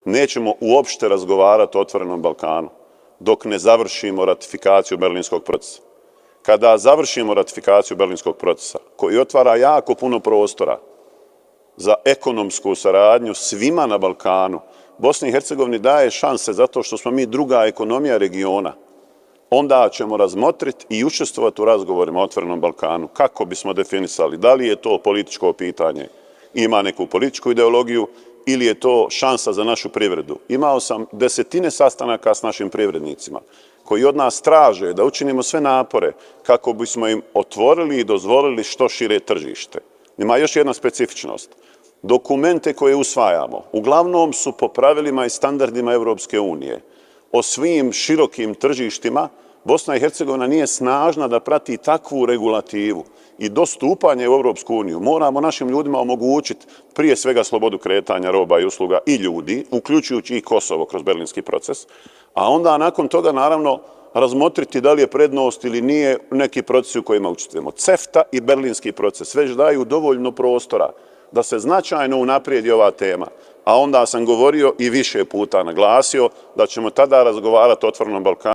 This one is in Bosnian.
nećemo uopšte razgovarati o otvorenom Balkanu dok ne završimo ratifikaciju Berlinskog procesa. Kada završimo ratifikaciju Berlinskog procesa, koji otvara jako puno prostora za ekonomsku saradnju svima na Balkanu, Bosni i Hercegovini daje šanse zato što smo mi druga ekonomija regiona, onda ćemo razmotriti i učestvovati u razgovorima o otvorenom Balkanu. Kako bismo definisali? Da li je to političko pitanje, ima neku političku ideologiju, ili je to šansa za našu privredu? Imao sam desetine sastanaka s našim privrednicima koji od nas traže da učinimo sve napore kako bismo im otvorili i dozvolili što šire tržište. Ima još jedna specifičnost. Dokumente koje usvajamo uglavnom su po pravilima i standardima Evropske unije. O svim širokim tržištima Bosna i Hercegovina nije snažna da prati takvu regulativu i do stupanja u Evropsku uniju moramo našim ljudima omogućiti prije svega slobodu kretanja roba i usluga i ljudi, uključujući i Kosovo kroz berlinski proces, a onda nakon toga naravno razmotriti da li je prednost ili nije neki procesi u kojima učestvujemo. CEFTA i berlinski proces već daju dovoljno prostora da se značajno unaprijedi ova tema, a onda sam govorio i više puta naglasio da ćemo tada razgovarati o otvorenom Balkanu.